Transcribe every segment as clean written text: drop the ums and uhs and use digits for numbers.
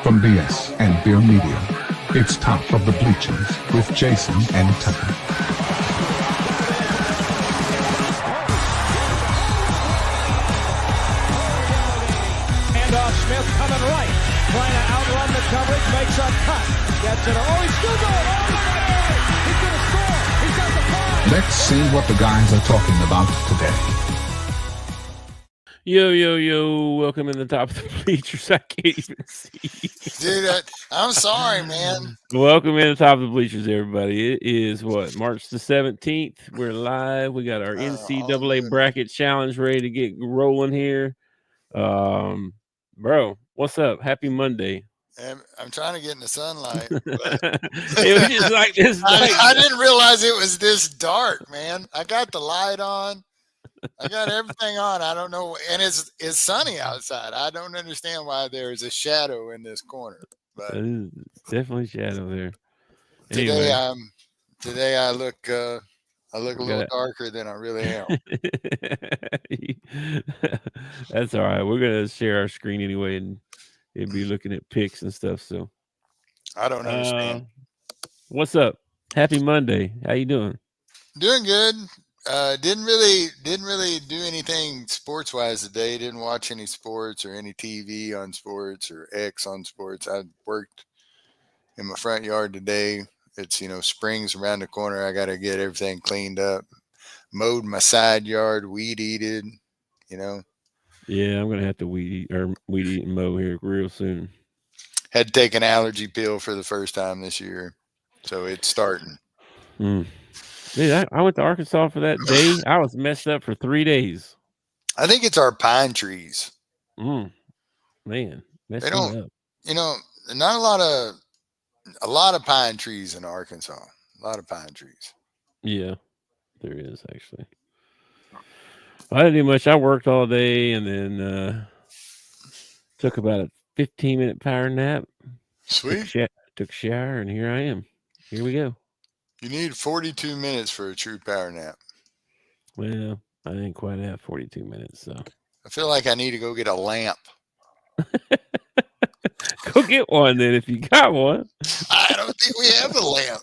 From BS and Beer Media, it's Top of the Bleachers with Jason and Tucker. Handoff, Smith coming right, trying to outrun the coverage, makes a cut, gets it. Oh, he's still going. Oh, he's going to score. He's got the five. Let's see what the guys are talking about today. Yo, welcome in the Top of the Bleachers. I can't even see. Dude, I'm sorry, man. Welcome in the Top of the Bleachers, everybody. It is March the 17th. We're live. We got our NCAA bracket challenge ready to get rolling here. Bro, what's up? Happy Monday. I'm trying to get in the sunlight. It was just like this. I didn't realize it was this dark, man. I got the light on. I got everything on. I don't know, and it's sunny outside. I don't understand why there is a shadow in this corner. But definitely shadow there. Today, Anyway. today I look a little darker than I really am. That's all right. We're gonna share our screen anyway, and it'll be looking at pics and stuff. So I don't understand. What's up? Happy Monday. How you doing? Doing good. Didn't really do anything sports wise today. Didn't watch any sports or any TV on sports or X on sports. I worked in my front yard today. It's, spring's around the corner. I got to get everything cleaned up. Mowed my side yard, weed eated, Yeah, I'm gonna have to weed eat and mow here real soon. Had to take an allergy pill for the first time this year, so it's starting. Dude, I went to Arkansas for that day. I was messed up for 3 days. I think it's our pine trees. Man, They don't, up. Not a lot of pine trees in Arkansas. A lot of pine trees. Yeah, there is actually. I didn't do much. I worked all day and then took about a 15-minute power nap. Sweet. Took a shower, and here I am. Here we go. You need 42 minutes for a true power nap. Well, I didn't quite have 42 minutes, so. I feel like I need to go get a lamp. Go get one then if you got one. I don't think we have a lamp.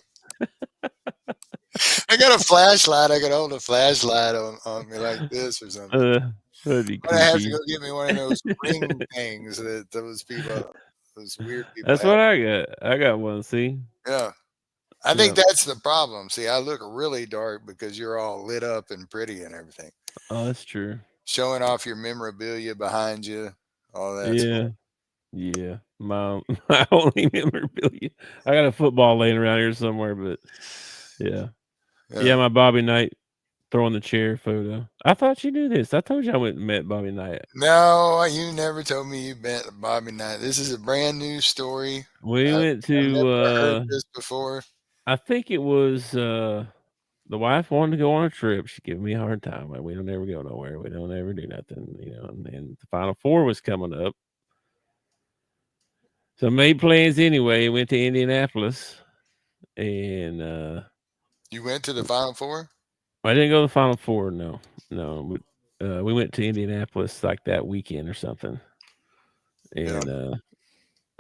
I got a flashlight. I could hold a flashlight on me like this or something. That'd be I have to go get me one of those ring things that those weird people That's have. what I got. I got one, see? Yeah. I think that's the problem. See, I look really dark because you're all lit up and pretty and everything. Oh, that's true. Showing off your memorabilia behind you, all that. Yeah. My only memorabilia. I got a football laying around here somewhere, but yeah, my Bobby Knight throwing the chair photo. I thought you knew this. I told you I went and met Bobby Knight. No, you never told me you met Bobby Knight. This is a brand new story. We went to. I've never heard this before. I think it was the wife wanted to go on a trip. She gave me a hard time. Like, we don't ever go nowhere. We don't ever do nothing, And the Final Four was coming up, so made plans anyway. Went to Indianapolis, and you went to the Final Four? I didn't go to the Final Four. No. We went to Indianapolis like that weekend or something, and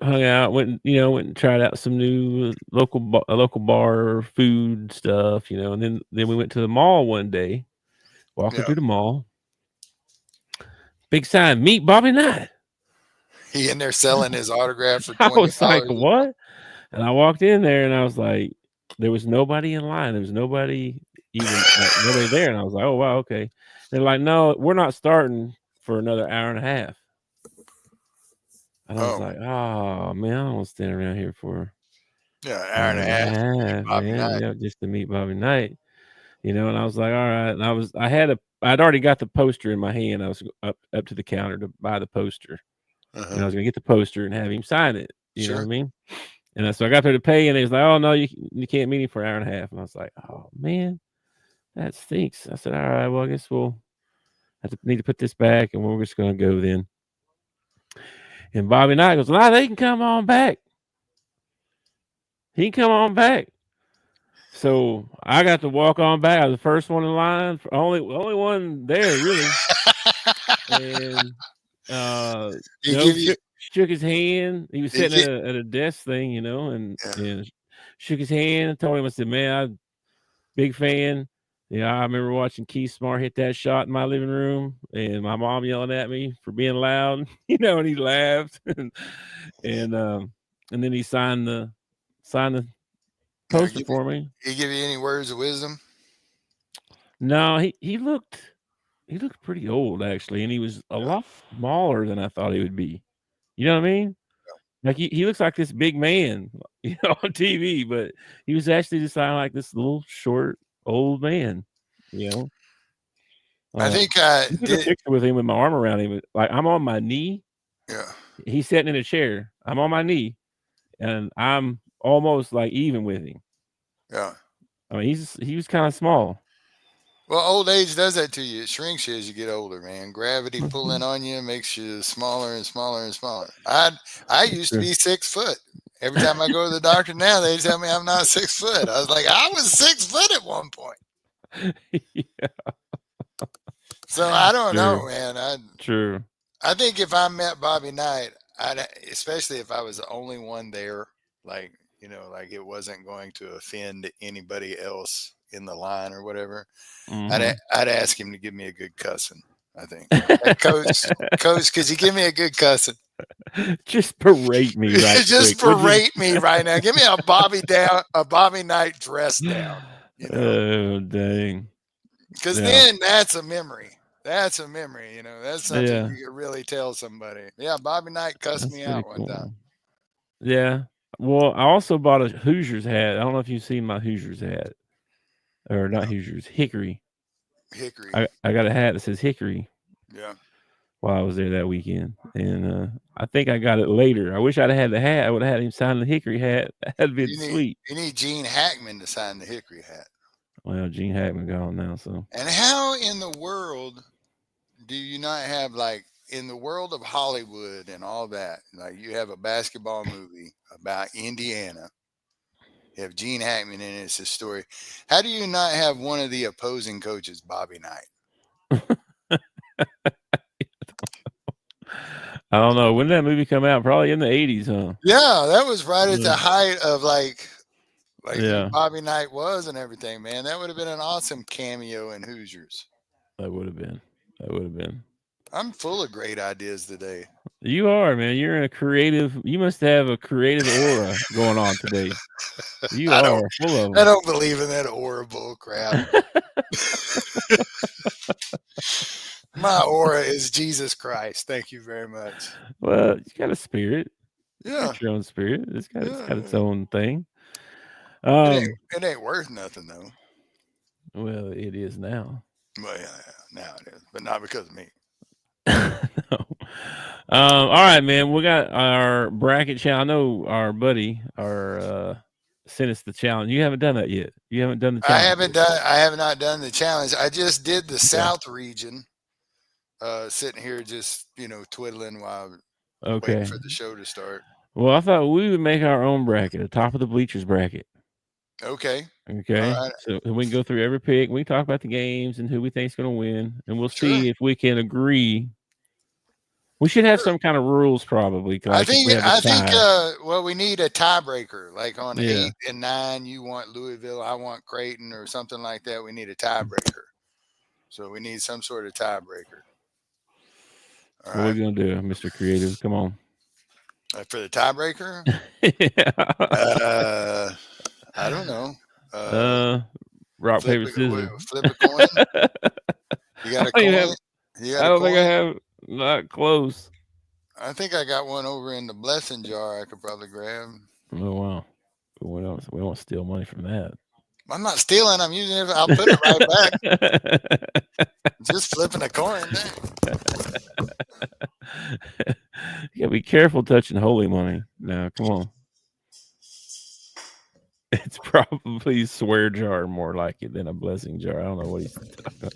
hung out. Went and tried out some new local bar food stuff, and then we went to the mall one day. Walking through the mall, big sign, meet Bobby Knight. He in there selling his autograph for $20. I was like, what? And I walked in there and I was like, there was nobody in line. There was nobody nobody there. And I was like, oh, wow, okay. They're like, no, we're not starting for another hour and a half. And I was like, oh, man, I don't want to stand around here for an hour and a half. Just to meet Bobby Knight. And I was like, all right. And I'd already got the poster in my hand. I was up to the counter to buy the poster. And I was going to get the poster and have him sign it. You know what I mean? And so I got there to pay, and he was like, oh, no, you can't meet him for an hour and a half. And I was like, oh, man, that stinks. I said, all right, well, I guess we'll need to put this back, and we're just going to go then. And Bobby Knight goes, nah, they can come on back. He can come on back. So I got to walk on back. I was the first one in line, only one there, really. And shook his hand. He was sitting at a desk thing, and shook his hand and told him, I said, man, I'm a big fan. Yeah, I remember watching Keith Smart hit that shot in my living room, and my mom yelling at me for being loud, and he laughed, and then he signed the poster for me. He give you any words of wisdom? No, he looked pretty old actually, and he was a lot smaller than I thought he would be. You know what I mean? Like he looks like this big man, on TV, but he was actually just like this little short old man. I think I took a picture with him with my arm around him. Like I'm on my knee. Yeah. He's sitting in a chair. I'm on my knee, and I'm almost like even with him. Yeah. I mean, he was kind of small. Well, old age does that to you. It shrinks you as you get older, man. Gravity pulling on you makes you smaller and smaller and smaller. I used to be 6 foot. Every time I go to the doctor now, they tell me I'm not 6 foot. I was like, I was 6 foot at one point. Yeah. So I don't know, man. True. I think if I met Bobby Knight, especially if I was the only one there, like it wasn't going to offend anybody else in the line or whatever, I'd ask him to give me a good cussing. I think, like, coach, could you give me a good cussing? Just berate me, right? Just berate me right now. Give me a Bobby Knight dress down. Oh dang! Because then that's a memory. That's a memory. That's something you could really tell somebody. Yeah, Bobby Knight cussed me out one time. Yeah. Well, I also bought a Hoosiers hat. I don't know if you've seen my Hoosiers hat. Or not Hoosiers, Hickory. I got a hat that says Hickory. Yeah. While I was there that weekend, and I think I got it later. I wish I'd had the hat. I would have had him sign the Hickory hat. That'd been sweet. You need Gene Hackman to sign the Hickory hat. Well, Gene Hackman gone now, so. And how in the world do you not have, like, in the world of Hollywood and all that, like you have a basketball movie about Indiana. You have Gene Hackman in it. It's a story. How do you not have one of the opposing coaches, Bobby Knight? I don't know. When did that movie come out? Probably in the 80s, huh? Yeah, that was right at the height of like who Bobby Knight was and everything, man. That would have been an awesome cameo in Hoosiers. That would have been. I'm full of great ideas today. You are, man. You're you must have a creative aura going on today. You are full of them. I don't believe in that aura bull crap. My aura is Jesus Christ. Thank you very much. Well, you got a spirit. Yeah. It's your own spirit. It's got its own thing. It ain't worth nothing, though. Well, it is now. Well, yeah, now it is, but not because of me. No. All right, man. We got our bracket challenge. I know our buddy sent us the challenge. You haven't done that yet. You haven't done the challenge. I have not done the challenge. I just did the South region. Sitting here just twiddling while waiting for the show to start. Well, I thought we would make our own bracket, the top of the bleachers bracket. Okay. Right. So we can go through every pick. We can talk about the games and who we think is going to win, and we'll see if we can agree. We should have some kind of rules, probably. I think. Well, we need a tiebreaker. Like on 8 and 9, you want Louisville, I want Creighton, or something like that. We need a tiebreaker. So we need some sort of tiebreaker. What are we going to do, Mr. Creative? Come on. For the tiebreaker? I don't know. Rock, paper, scissors. Flip a coin? You got a coin? I don't think I have. Not close. I think I got one over in the blessing jar I could probably grab. Oh, wow. We don't steal money from that. I'm not stealing. I'm using it. I'll put it right back. Just flipping a coin. You gotta be careful touching holy money. Now, come on. It's probably swear jar more like it than a blessing jar. I don't know what he's talking about.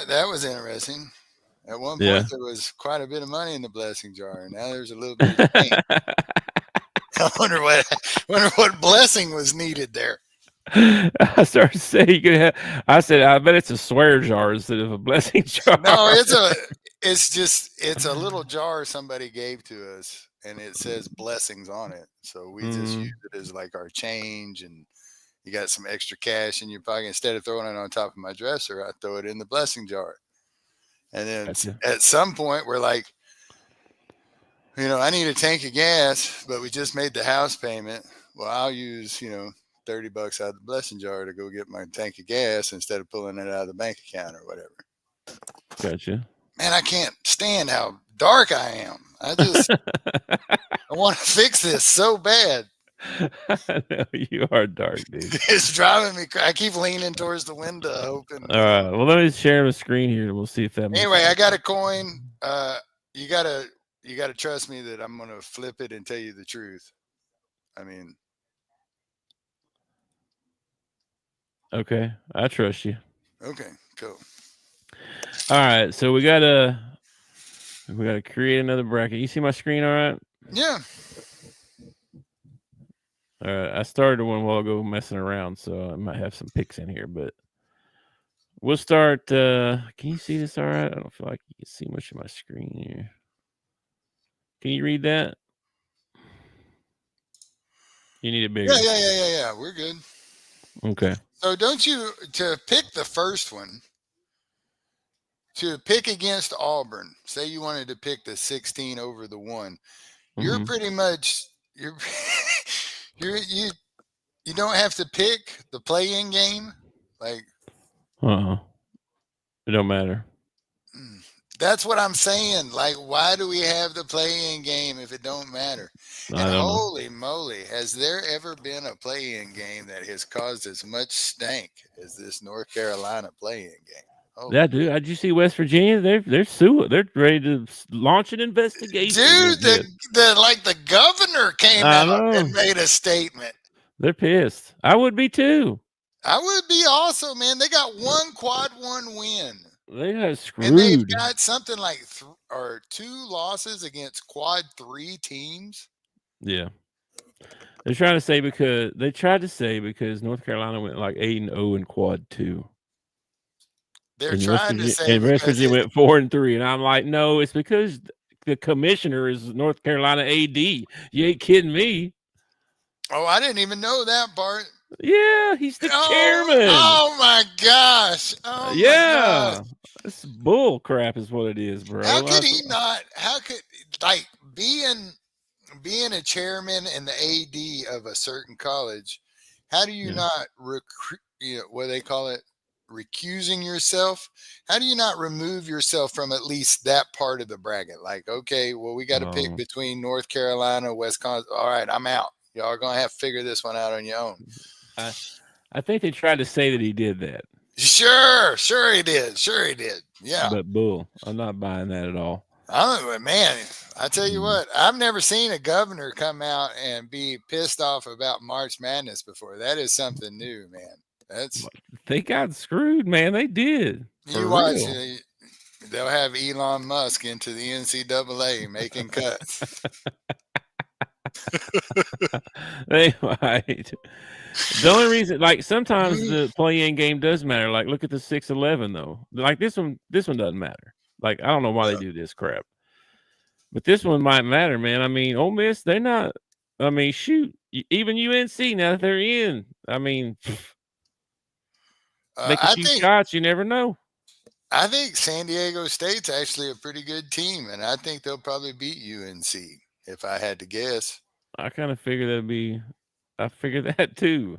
That was interesting. At one point, there was quite a bit of money in the blessing jar, and now there's a little bit of pain. I wonder what blessing was needed there. I started saying, I said, I bet it's a swear jar instead of a blessing jar. No, it's a little jar somebody gave to us, and it says blessings on it. So we just use it as like our change, and you got some extra cash in your pocket. Instead of throwing it on top of my dresser, I throw it in the blessing jar. And then at some point, we're like, I need a tank of gas, but we just made the house payment. Well, I'll use, $30 out of the blessing jar to go get my tank of gas instead of pulling it out of the bank account or whatever. Gotcha. Man, I can't stand how dark I am. I want to fix this so bad. I know you are dark, dude. It's driving me. I keep leaning towards the window, hoping. All right. Well, let me share the screen here, and we'll see if that. Anyway, I got a coin. You gotta trust me that I'm gonna flip it and tell you the truth. I mean. Okay, I trust you. Okay, cool. All right, so we gotta create another bracket. You see my screen, all right? Yeah. All right, I started one while ago messing around, so I might have some picks in here, but we'll start. Can you see this all right? I don't feel like you can see much of my screen here. Can you read that? You need it bigger. Yeah. We're good. Okay. So don't you, to pick the first one, to pick against Auburn, say you wanted to pick the 16 over the 1, you're pretty much, you don't have to pick the play-in game. Like, it don't matter. That's what I'm saying. Like, why do we have the play-in game if it don't matter? And holy moly, has there ever been a play-in game that has caused as much stank as this North Carolina play-in game? Holy yeah, dude. Did you see West Virginia? They're suing. They're ready to launch an investigation. Dude, the governor came out and made a statement. They're pissed. I would be too. I would be also, man. They got one quad 1 win. They got screwed. And they've got something like 2 losses against quad 3 teams. Yeah. They're trying to say because North Carolina went like 8-0 in quad 2. They're trying to say West Virginia went 4-3, and I'm like, no, it's because the commissioner is North Carolina AD. You ain't kidding me. Oh, I didn't even know that part. Yeah, he's the chairman. Oh my gosh! Oh yeah, my gosh. This bull crap is what it is, bro. How could he not? How could being a chairman and the AD of a certain college? How do you not what they call it? Recusing yourself. How do you not remove yourself from at least that part of the bracket? Like, okay, well, we got to pick between North Carolina, Wisconsin. All right, I'm out. Y'all are gonna have to figure this one out on your own. I think they tried to say that he did that. Sure he did. Yeah. But bull. I'm not buying that at all. Man, I tell you what, I've never seen a governor come out and be pissed off about March Madness before. That is something new, man. They got screwed, man. They did. You watch it. They'll have Elon Musk into the NCAA making cuts. They might. The only reason, like, sometimes the play-in game does matter. Like, look at the 6-11 though. Like this one doesn't matter. Like, I don't know why they do this crap, but this one might matter, man. I mean, Ole Miss, they're not. I mean, shoot, even UNC now that they're in. I mean, they can shoot shots. You never know. I think San Diego State's actually a pretty good team, and I think they'll probably beat UNC if I had to guess. I kind of figure I figured that too.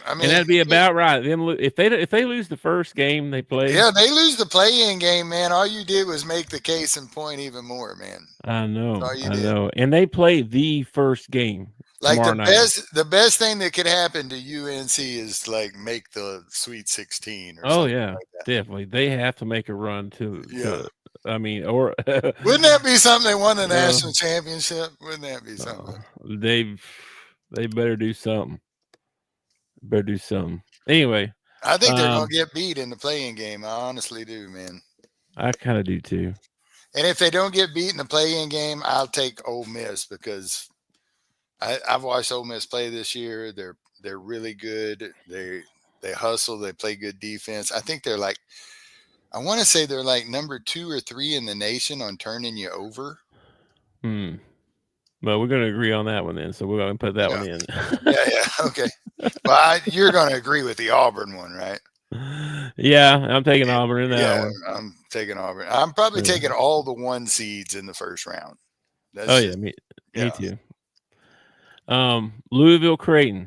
I mean, and that'd be about right. If they lose the first game they play, yeah, they lose the play-in game, man. All you did was make the case in point even more, man. I know, and they play the first game. Like the best thing that could happen to UNC is like make the Sweet 16 or something. Yeah, like that. Definitely. They have to make a run to I mean, or wouldn't that be something? They won the national championship. Wouldn't that be something? They better do something. Anyway, I think they're gonna get beat in the play-in game. I honestly do, man. I kind of do too. And if they don't get beat in the play-in game, I'll take Ole Miss because I've watched Ole Miss play this year. They're really good. They hustle. They play good defense. I think they're like, I want to say they're like number 2 or 3 in the nation on turning you over. Well, we're going to agree on that one then. So we're going to put that one in. Yeah. Okay. Well, you're going to agree with the Auburn one, right? Yeah, I'm taking Auburn in that one. I'm taking Auburn. I'm probably taking all the 1 seeds in the first round. Me too. Louisville Creighton.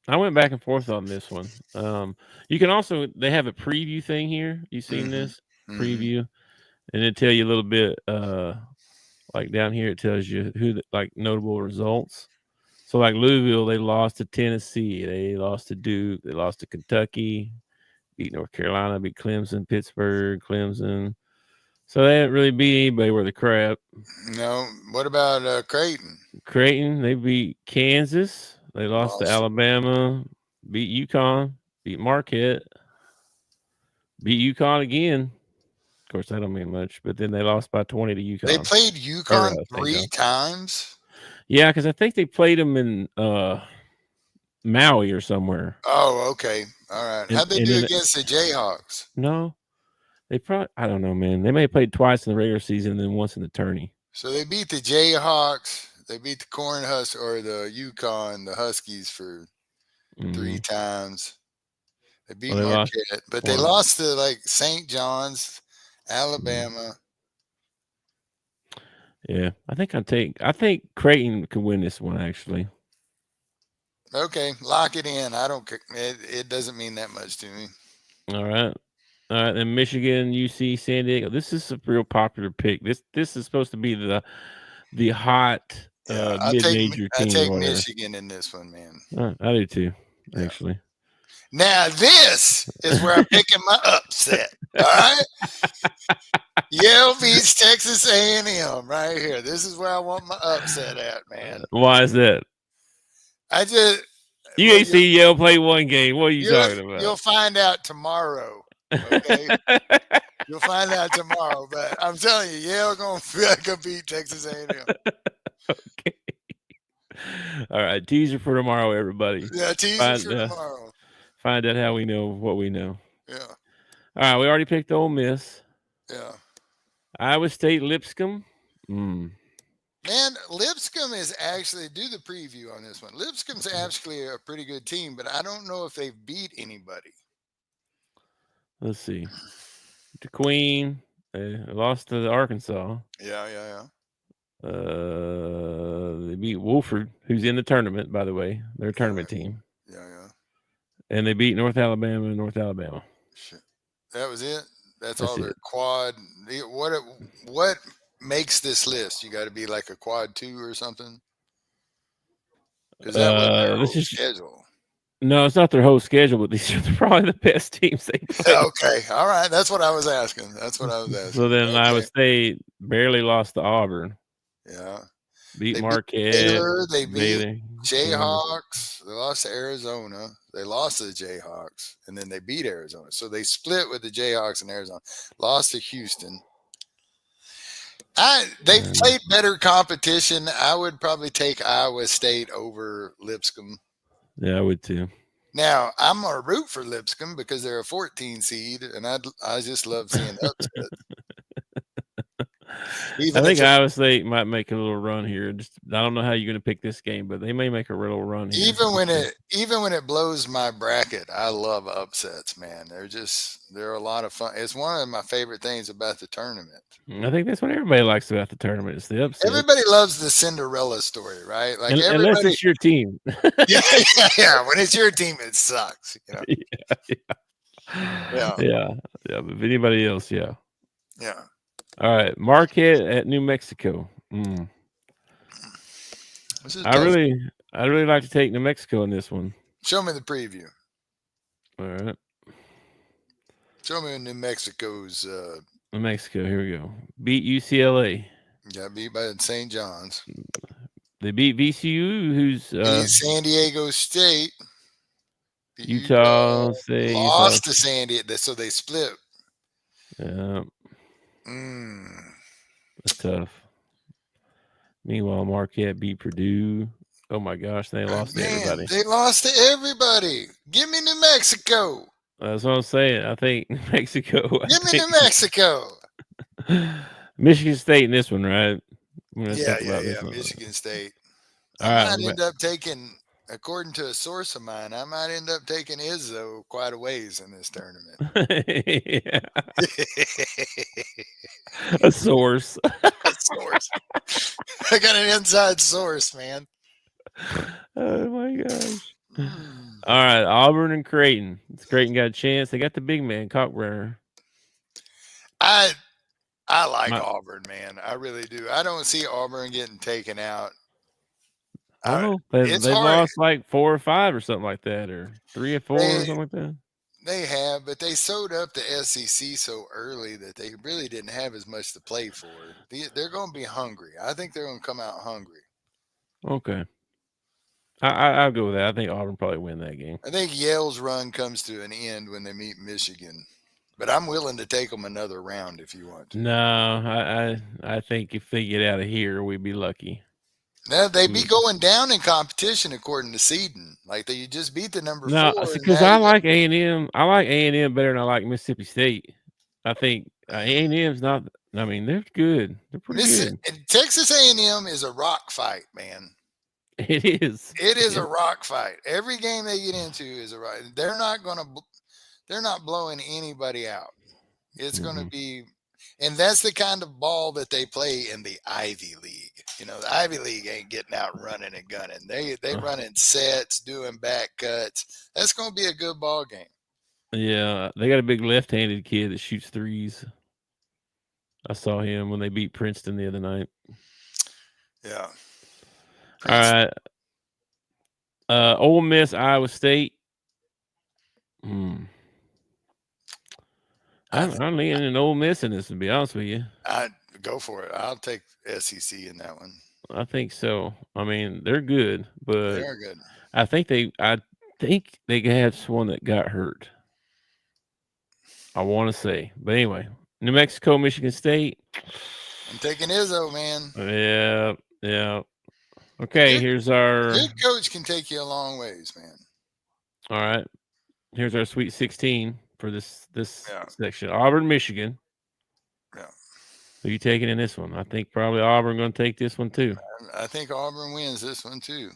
I went back and forth on this one. You can also, they have a preview thing here. You seen this preview, and it tell you a little bit. Like down here, it tells you like notable results. So like Louisville, they lost to Tennessee, they lost to Duke, they lost to Kentucky, beat North Carolina, beat Clemson, Pittsburgh, Clemson. So they didn't really beat anybody worth a crap. No. What about Creighton? Creighton, they beat Kansas. They lost to Alabama, beat UConn, beat Marquette, beat UConn again. Of course, that don't mean much, but then they lost by 20 to UConn. They played UConn 3 times? Yeah, because I think they played them in Maui or somewhere. Oh, okay. All right. How'd they do against the Jayhawks? No, they probably, I don't know, man. They may have played twice in the regular season and then once in the tourney. So they beat the Jayhawks. They beat the the UConn, the Huskies for 3 times. They beat Marquette, but they lost to like St. John's, Alabama. Yeah, I think Creighton could win this one actually. Okay, lock it in. I don't. It doesn't mean that much to me. All right. Then Michigan, UC, San Diego. This is a real popular pick. This is supposed to be the hot mid-major team. I take Michigan in this one, man. I do too, actually. Now this is where I'm picking my upset. All right, Yale beats Texas A&M right here. This is where I want my upset at, man. Why is that? You ain't see Yale play one game. What are you talking about? You'll find out tomorrow. Okay, you'll find out tomorrow. But I'm telling you, Yale gonna beat Texas A&M. Okay. All right, teaser for tomorrow, everybody. Yeah, teaser for tomorrow. Find out how we know what we know. Yeah. All right, we already picked Ole Miss. Yeah. Iowa State, Lipscomb. Man, Lipscomb is actually, do the preview on this one. Lipscomb's actually a pretty good team, but I don't know if they've beat anybody. Let's see. The Queen, they lost to Arkansas. Yeah. They beat Wofford, who's in the tournament, by the way. They're a tournament team. Yeah. And they beat North Alabama. Shit. That was it? That's all their quad. What makes this list? You got to be like a quad 2 or something? Because that was their whole schedule. No, it's not their whole schedule, but these are probably the best teams they play. Okay. All right. That's what I was asking. So then Iowa State barely lost to Auburn. Yeah. Beat Marquette. They beat Jayhawks. They lost to Arizona. They lost to the Jayhawks. And then they beat Arizona. So they split with the Jayhawks and Arizona. Lost to Houston. They played better competition. I would probably take Iowa State over Lipscomb. Yeah, I would too. Now, I'm going to root for Lipscomb because they're a 14 seed, and I just love seeing upset. I think Iowa State might make a little run here. I don't know how you're going to pick this game, but they may make a little run here. Even when it blows my bracket, I love upsets, man. They're a lot of fun. It's one of my favorite things about the tournament. I think that's what everybody likes about the tournament. It's the upset. Everybody loves the Cinderella story, right? Like unless it's your team. yeah. When it's your team, it sucks. You know? Yeah. But if anybody else, yeah. Yeah. All right, Marquette at New Mexico. I really like to take New Mexico in this one. Show me the preview. All right. Show me New Mexico's. New Mexico. Here we go. Beat UCLA. Got beat by St. John's. They beat VCU, who's San Diego State. Utah State lost to San Diego, so they split. Yeah. That's tough. Meanwhile, Marquette beat Purdue. Oh my gosh, they lost to Man, everybody. they lost to everybody. Give me New Mexico. That's what I'm saying. I think Mexico. Give me New Mexico. Michigan State in this one, right? I'm gonna Yeah, think about this one. Michigan State. All I right, might end up taking, according to a source of mine, I might end up taking Izzo quite a ways in this tournament. yeah. A source. A source. I got an inside source, man. Oh my gosh. All right, Auburn and Creighton. Creighton got a chance. They got the big man, Cockburn. I like Auburn, man. I really do. I don't see Auburn getting taken out. Oh, they lost like 4 or 5 or something like that, or 3 or 4 or something like that. They have, but they sewed up the SEC so early that they really didn't have as much to play for. They're going to be hungry. I think they're going to come out hungry. Okay. I'll go with that. I think Auburn probably win that game. I think Yale's run comes to an end when they meet Michigan, but I'm willing to take them another round if you want to. No, I think if they get out of here, we'd be lucky. Now they be going down in competition according to seeding. Like you just beat the number 4. No, because I like A&M. I like A&M better than I like Mississippi State. I think A&M's not. I mean, they're good. They're pretty good. Texas A&M is a rock fight, man. It is. It is a rock fight. Every game they get into is a rock. They're not blowing anybody out. It's going to be, and that's the kind of ball that they play in the Ivy League. You know, the Ivy League ain't getting out running and gunning. They running sets, doing back cuts. That's going to be a good ball game. Yeah, they got a big left-handed kid that shoots threes. I saw him when they beat Princeton the other night. Yeah. Princeton. All right. Ole Miss, Iowa State. I'm leaning in Ole Miss in this, to be honest with you. I'd go for it. I'll take SEC in that one. I think so. I mean, they're good, but they are good. I think they had someone that got hurt. I want to say, but anyway, New Mexico, Michigan State. I'm taking Izzo, man. Yeah. Okay, here's our good coach can take you a long ways, man. All right, here's our Sweet 16 for this section. Auburn, Michigan. Yeah. Who are you taking in this one? I think probably Auburn going to take this one too. I think Auburn wins this one too.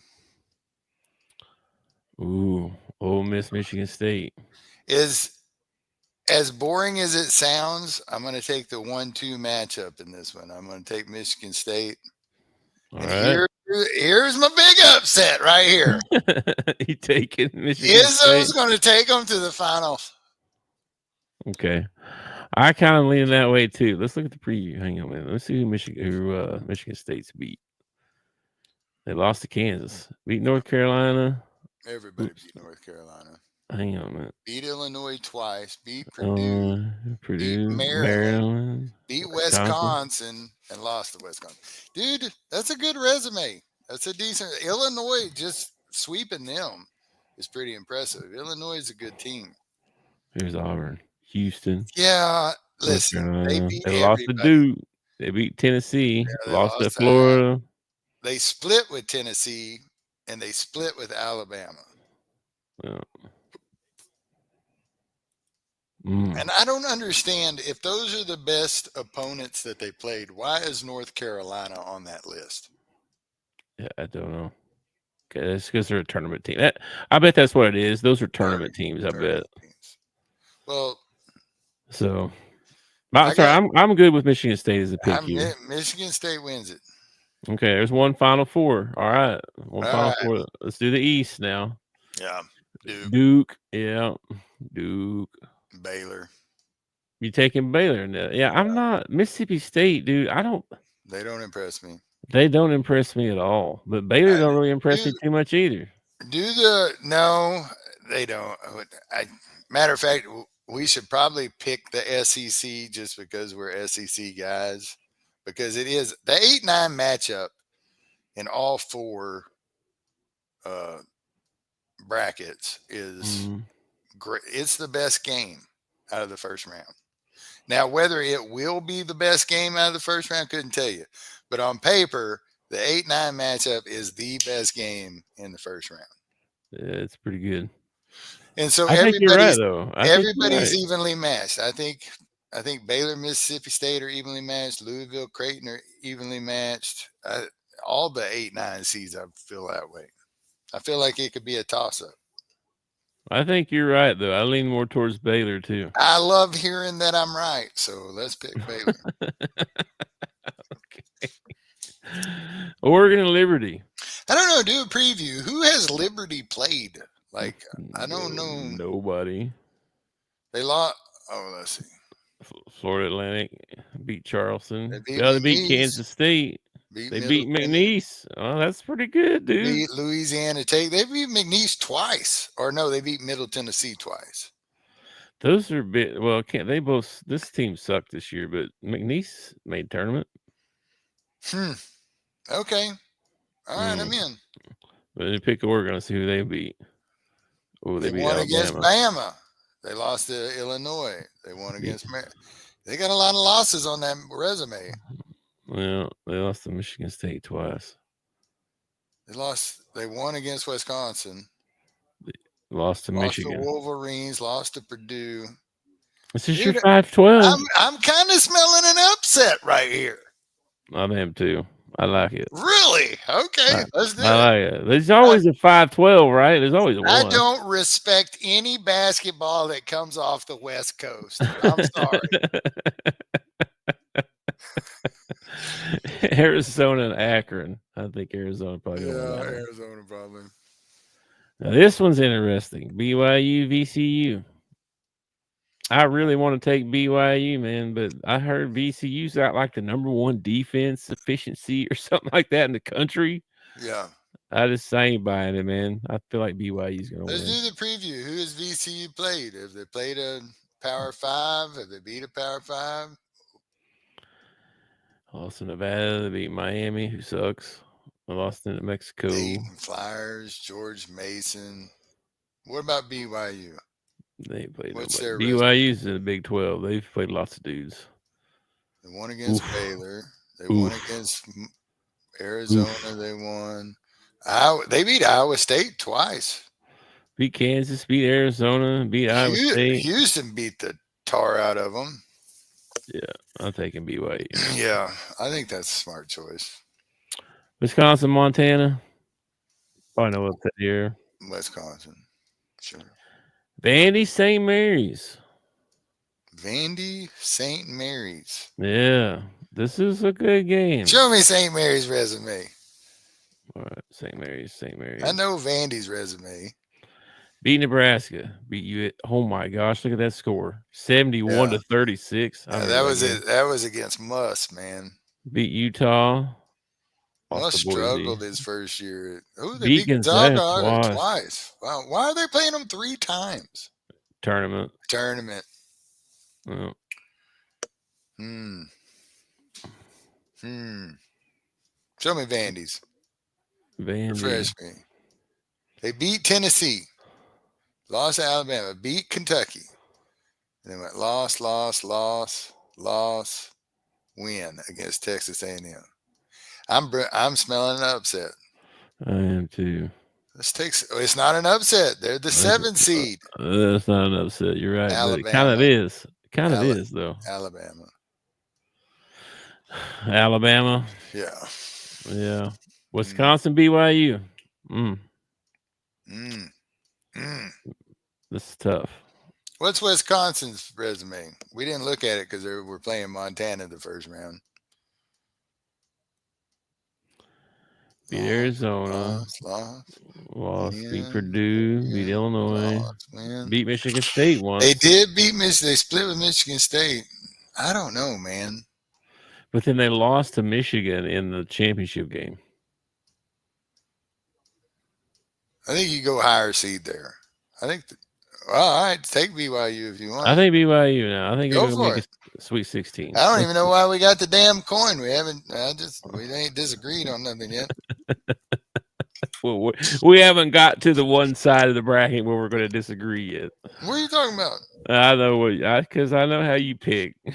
Ooh, Ole Miss, Michigan State. Is as boring as it sounds, I'm going to take the 1-2 matchup in this one. I'm going to take Michigan State. All right. Here's my big upset right here. You taking Michigan State? Izzo's going to take them to the final. Okay. I kind of lean that way too. Let's look at the preview. Hang on a minute. Let's see who Michigan State's beat. They lost to Kansas. Beat North Carolina. Everybody beat North Carolina. Hang on a minute. Beat Illinois twice. Beat Purdue. Beat Maryland. Beat Wisconsin and lost to Wisconsin. Dude, that's a good resume. That's a decent. Illinois just sweeping them is pretty impressive. Illinois is a good team. Here's Auburn. Houston. Yeah, listen. They lost to Duke. They beat Tennessee. Yeah, lost to Florida. They split with Tennessee and they split with Alabama. Yeah. And I don't understand if those are the best opponents that they played. Why is North Carolina on that list? Yeah, I don't know. It's because they're a tournament team. I bet that's what it is. Those are tournament teams. I bet. Well, so I'm good with Michigan State as a pick here. Michigan State wins it. Okay, there's one Final Four. All right, Final Four. Let's do the East now. Yeah, Duke. Yeah, Duke. Baylor. You taking Baylor? Yeah, I'm not. Mississippi State, dude. They don't impress me. They don't impress me at all. But Baylor don't really impress me too much either. No, they don't. Matter of fact, we should probably pick the SEC just because we're SEC guys. Because it is the 8-9 matchup in all 4 brackets is great. It's the best game out of the first round. Now, whether it will be the best game out of the first round, couldn't tell you. But on paper, The 8-9 matchup is the best game in the first round. Yeah, it's pretty good. And so I think you're right, though. everybody's evenly matched. I think Baylor, Mississippi State are evenly matched. Louisville, Creighton are evenly matched. All the 8-9 seeds, I feel that way. I feel like it could be a toss-up. I think you're right, though. I lean more towards Baylor, too. I love hearing that I'm right, so let's pick Baylor. Okay. Oregon and Liberty. I don't know. Do a preview. Who has Liberty played? Like, I don't know. Nobody. They lost. Oh, let's see. Florida Atlantic beat Charleston. They beat Kansas State. They beat McNeese. Oh, that's pretty good, dude. Beat Louisiana Tech. They beat McNeese twice. Or no, they beat Middle Tennessee twice. Those are bit. Well, can't they both? This team sucked this year, but McNeese made tournament. Okay. All right, I'm in. But they pick Oregon to see who they beat. Oh, they beat won Alabama. Against Bama. They lost to Illinois. They won against They got a lot of losses on that resume. Well, they lost to Michigan State twice. They won against Wisconsin. Lost to Michigan. Lost to Wolverines. Lost to Purdue. This is your 5-12. I'm kind of smelling an upset right here. I am too. I like it. Really? Okay, let's do it. I like it. There's always a 5-12, right? There's always a 1. I don't respect any basketball that comes off the West Coast. I'm sorry. Arizona and Akron. I think Arizona probably. Yeah, Arizona probably. Now, this one's interesting. BYU, VCU. I really want to take BYU, man, but I heard VCU's got like the #1 defense efficiency or something like that in the country. Yeah. I ain't buying it, man. I feel like BYU's going to win. Let's do the preview. Who has VCU played? Have they played a Power 5? Have they beat a Power 5? Lost to Nevada. They beat Miami, who sucks. They lost to New Mexico. Dayton Flyers, George Mason. What about BYU? They played What's nobody. their BYU's in the Big 12. They've played lots of dudes. They won against Baylor. They won against Arizona. They won. They beat Iowa State twice. Beat Kansas, beat Arizona, beat Iowa State. Houston beat the tar out of them. Yeah, I'm taking BYU. Yeah, I think that's a smart choice. Wisconsin, Montana. Probably know what's that here. Wisconsin, sure. Vandy, St. Mary's. Vandy, St. Mary's. Yeah, this is a good game. Show me St. Mary's resume. All right, St. Mary's. I know Vandy's resume. Beat Nebraska. Beat you at, oh my gosh, look at that score. 71-36. Yeah, that was it. That was against Muss, man. Beat Utah. Muss struggled his first year. Oh, they beat Gonzaga twice. Wow. Why are they playing them 3 times? Tournament. Oh. Show me Vandy's. Vandy. Refresh me. They beat Tennessee. Lost to Alabama. Beat Kentucky. And then went loss, win against Texas A&M. I'm smelling an upset. I am too. It's not an upset. They're the 7 seed. That's not an upset. You're right. Alabama. It kind of is. It is, though. Alabama. Yeah. Wisconsin, BYU. This is tough. What's Wisconsin's resume? We didn't look at it because we're playing Montana the first round. Beat Arizona. Lost. Beat Purdue. Beat Illinois. Beat Michigan State once. They did beat Michigan. They split with Michigan State. I don't know, man. But then they lost to Michigan in the championship game. I think you go higher seed there. I think. All right, take BYU if you want. I think BYU now. I think go they're going to make a Sweet 16. I don't even know why we got the damn coin. We ain't disagreed on nothing yet. Well, we haven't got to the one side of the bracket where we're going to disagree yet. What are you talking about? I know what because I know how you pick. I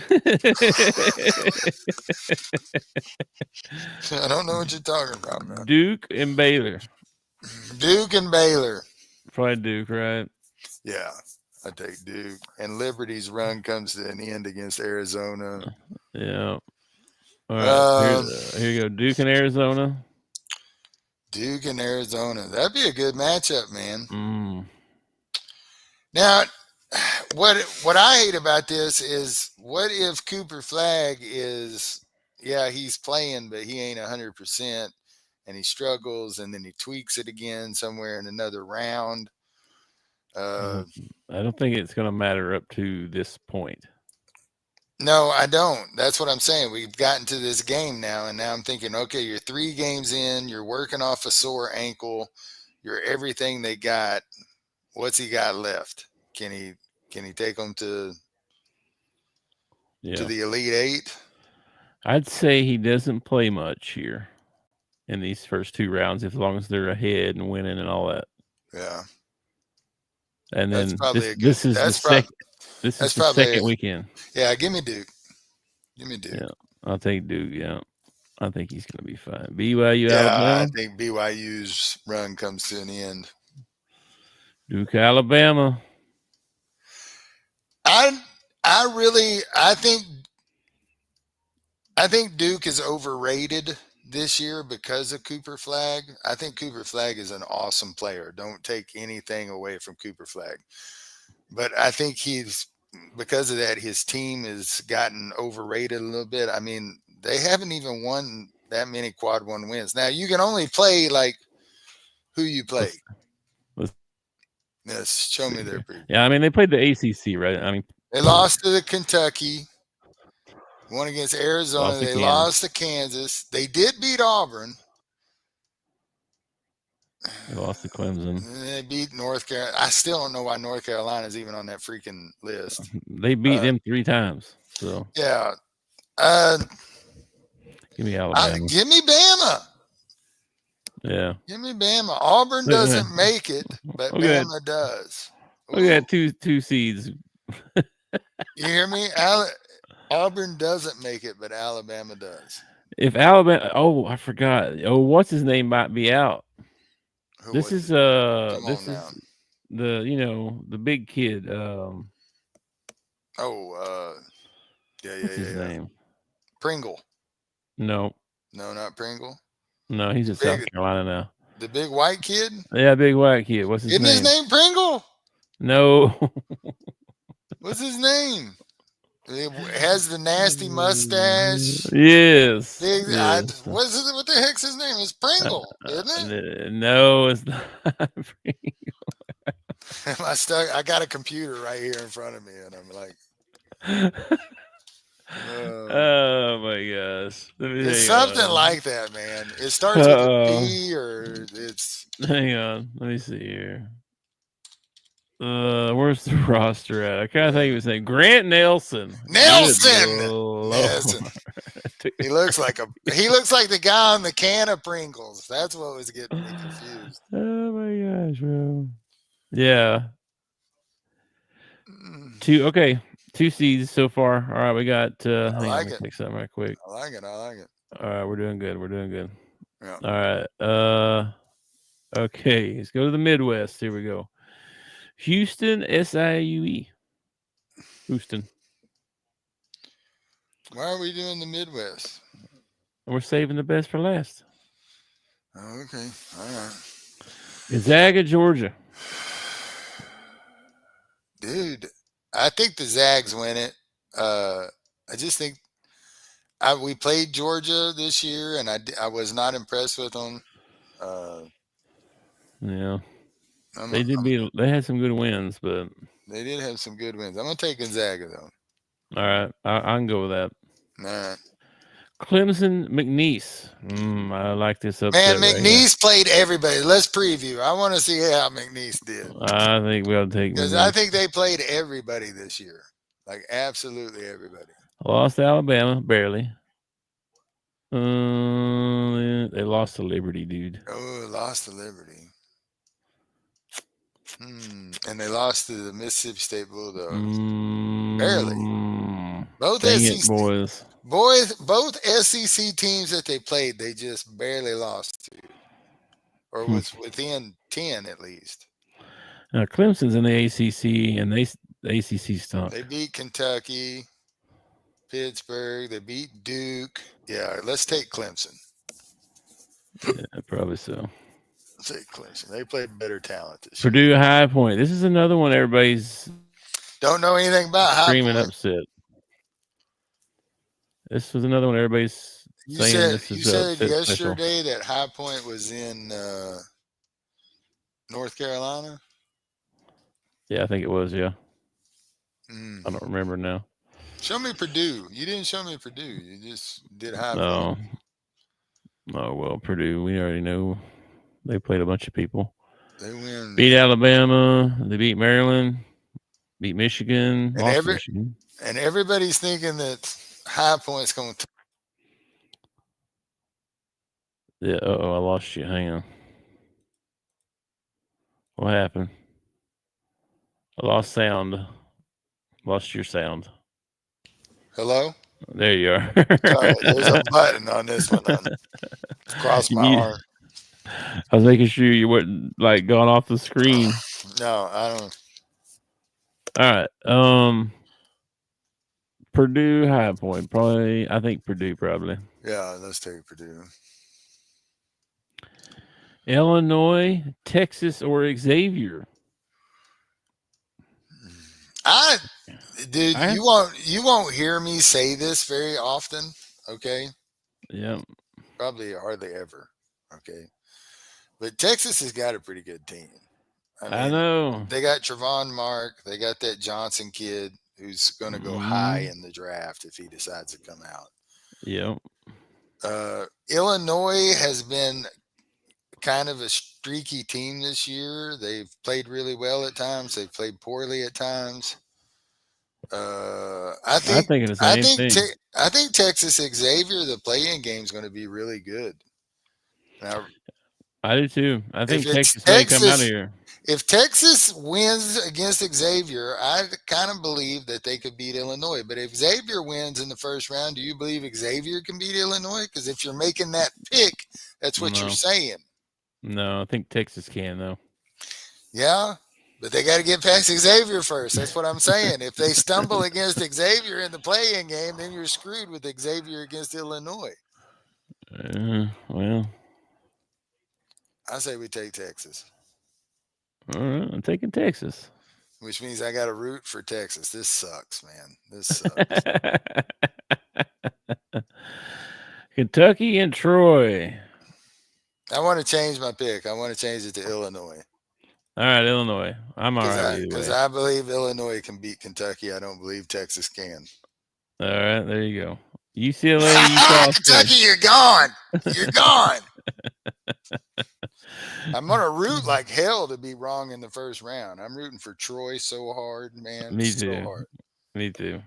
don't know what you're talking about, man. Duke and Baylor. Duke and Baylor. Probably Duke, right? Yeah, I take Duke. And Liberty's run comes to an end against Arizona. Yeah. All right. Here you go. Duke and Arizona. Duke and Arizona. That'd be a good matchup, man. Now, what I hate about this is, what if Cooper Flagg is, he's playing, but he ain't 100%, and he struggles, and then he tweaks it again somewhere in another round. I don't think it's going to matter up to this point. No, I don't. That's what I'm saying. We've gotten to this game now, and now I'm thinking, okay, you're 3 games in, you're working off a sore ankle, you're everything they got. What's he got left? Can he take them to the Elite Eight? I'd say he doesn't play much here in these first 2 rounds, as long as they're ahead and winning and all that. Yeah. And then this is the second weekend. Yeah, give me Duke. Yeah, I'll take Duke. Yeah, I think he's going to be fine. BYU, yeah, Alabama. I think BYU's run comes to an end. Duke, Alabama. I think Duke is overrated this year because of Cooper Flagg. I think Cooper Flagg is an awesome player. Don't take anything away from Cooper Flagg. But I think because of that, his team has gotten overrated a little bit. I mean, they haven't even won that many quad 1 wins. Now, you can only play like who you play. Yes, show me their preview. Yeah, I mean, they played the ACC, right? I mean, they lost to the Kentucky, won against Arizona. They lost to Kansas. They did beat Auburn. They lost to Clemson. They beat North Carolina. I still don't know why North Carolina is even on that freaking list. They beat them 3 times. So yeah. Give me Alabama. Give me Bama. Yeah. Give me Bama. Auburn doesn't make it, but Bama does. Look at two seeds. You hear me? Auburn doesn't make it, but Alabama does. If Alabama, I forgot. What's his name might be out. This is the big kid. What's his name? Pringle. No, not Pringle. No, he's in South Carolina now. The big white kid? Yeah, big white kid. What's his name? Isn't his name Pringle? No. What's his name? It has the nasty mustache. Yes. What the heck's his name? It's Pringle, isn't it? No, it's not Pringle. I got a computer right here in front of me, and I'm like, oh my gosh. It's something like that, man. It starts with a P, or it's. Hang on. Let me see here. Where's the roster at? I kind of think he was saying Grant Nelson. Nelson. He looks like the guy on the can of Pringles. That's what was getting me confused. Oh my gosh, bro. Yeah. 2 seeds so far. All right, we got hang on, let me take something right quick. I like it. All right, we're doing good. Yeah. All right. Okay, let's go to the Midwest. Here we go. Houston, SIUE. Houston. Why are we doing the Midwest? We're saving the best for last. Oh, okay. All right. Gonzaga, Georgia. Dude, I think the Zags win it. I just think we played Georgia this year, and I was not impressed with them. Yeah. They had some good wins, but they did have some good wins. I'm gonna take Gonzaga though. All right, I can go with that. All right. Clemson, McNeese. I like this upset. Man, McNeese played everybody. Let's preview. I want to see how McNeese did. I think we'll take because I think they played everybody this year, like absolutely everybody. Lost to Alabama barely. They lost to Liberty, dude. Oh, lost to Liberty. And they lost to the Mississippi State Bulldogs. Barely. Both Dang SEC it, boys. both SEC teams that they played, they just barely lost to, or was within 10 at least. Now Clemson's in the ACC, and the ACC stunk. They beat Kentucky, Pittsburgh. They beat Duke. Yeah, let's take Clemson. Yeah, probably so. Let's take Clemson. They played better talent this Purdue High Point. This is another one everybody's don't know anything about High screaming Point. upset. This was another one everybody's saying this is you said special. yesterday that High Point was in North Carolina. Yeah, I think it was. Yeah, I don't remember now. Show me Purdue. You didn't show me Purdue. You just did High No. Point. Oh well, Purdue. We already know they played a bunch of people. They win. Beat Alabama. They beat Maryland. Beat Michigan. Lost Michigan. And everybody's thinking that High Point's going to. Yeah. Uh-oh, I lost you. Hang on. What happened? I lost sound. Lost your sound. Hello? There you are. Sorry, there's a button on this one. Across my arm. I was making sure you weren't like going off the screen. No, I don't. All right. Purdue High Point. Probably. I think Purdue probably. Yeah, let's take Purdue. Illinois, Texas, or Xavier. You won't hear me say this very often, okay? Yeah. Probably hardly ever, okay? But Texas has got a pretty good team. I know. They got Trevon Mark. They got that Johnson kid who's going to go high in the draft if he decides to come out. Yep. Illinois has been kind of a streaky team this year. They've played really well at times. They've played poorly at times. I think Texas Xavier, the play-in game, is going to be really good. Now, I do too. I think Texas may come out of here. If Texas wins against Xavier, I kind of believe that they could beat Illinois. But if Xavier wins in the first round, do you believe Xavier can beat Illinois? Because if you're making that pick, that's what you're saying. No, I think Texas can, though. Yeah, but they got to get past Xavier first. That's what I'm saying. If they stumble against Xavier in the play-in game, then you're screwed with Xavier against Illinois. Well, I say we take Texas. All right, I'm taking Texas. Which means I got to root for Texas. This sucks, man. This sucks. Kentucky and Troy. I want to change my pick. I want to change it to Illinois. All right, Illinois. I'm all right. Because I believe Illinois can beat Kentucky. I don't believe Texas can. All right, there you go. UCLA, Utah Kentucky, you're gone. You're gone. I'm going to root like hell to be wrong in the first round. I'm rooting for Troy so hard, man. Me too. So hard. Me too.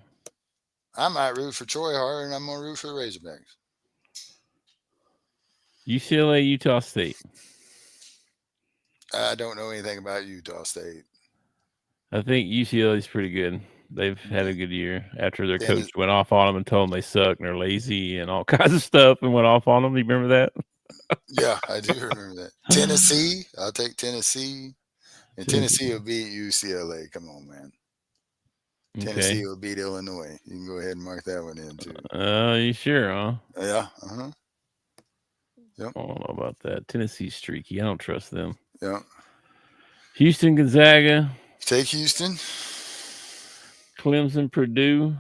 I might root for Troy hard, and I'm going to root for the Razorbacks. UCLA, Utah State. I don't know anything about Utah State. I think UCLA is pretty good. They've had a good year after their coach went off on them and told them they suck and they're lazy and all kinds of stuff and went off on them. Do you remember that? Yeah, I do remember that. Tennessee, I'll take Tennessee. And Tennessee will beat UCLA. Come on, man. Tennessee will beat Illinois. You can go ahead and mark that one in, too. You sure, huh? Yeah. Uh-huh. Yep. I don't know about that. Tennessee's streaky. I don't trust them. Yeah. Houston, Gonzaga. Take Houston. Clemson, Purdue.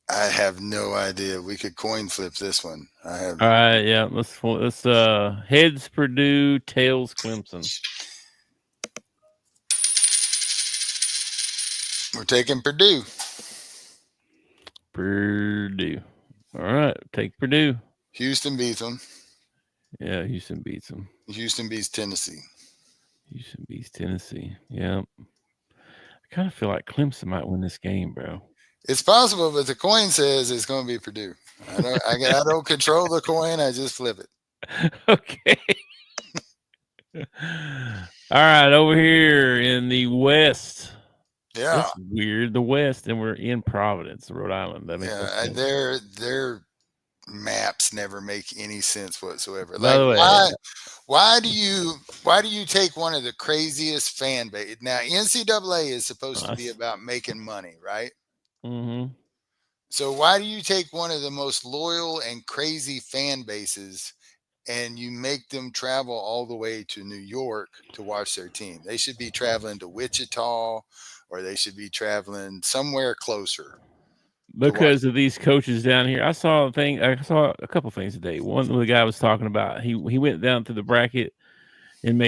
I have no idea. We could coin flip this one. I have. All right, yeah. Let's heads Purdue, tails Clemson. We're taking Purdue. Purdue. All right, take Purdue. Houston beats them. Yeah, Houston beats them. Houston beats Tennessee. Houston beats Tennessee. Yeah. I kind of feel like Clemson might win this game, bro. It's possible, but the coin says it's going to be Purdue. I don't control the coin. I just flip it. Okay. All right, over here in the West. Yeah, That's weird. The West, and we're in Providence, Rhode Island. That makes no yeah. sense. Their maps never make any sense whatsoever. By Like, the way, why do you take one of the craziest fan base? Now, NCAA is supposed to be about making money, right? mm-hmm. So why do you take one of the most loyal and crazy fan bases and you make them travel all the way to New York to watch their team? They should be traveling to Wichita, or they should be traveling somewhere closer to watch. Because of these coaches down here. I saw a couple things today. One, the guy was talking about he went down to the bracket and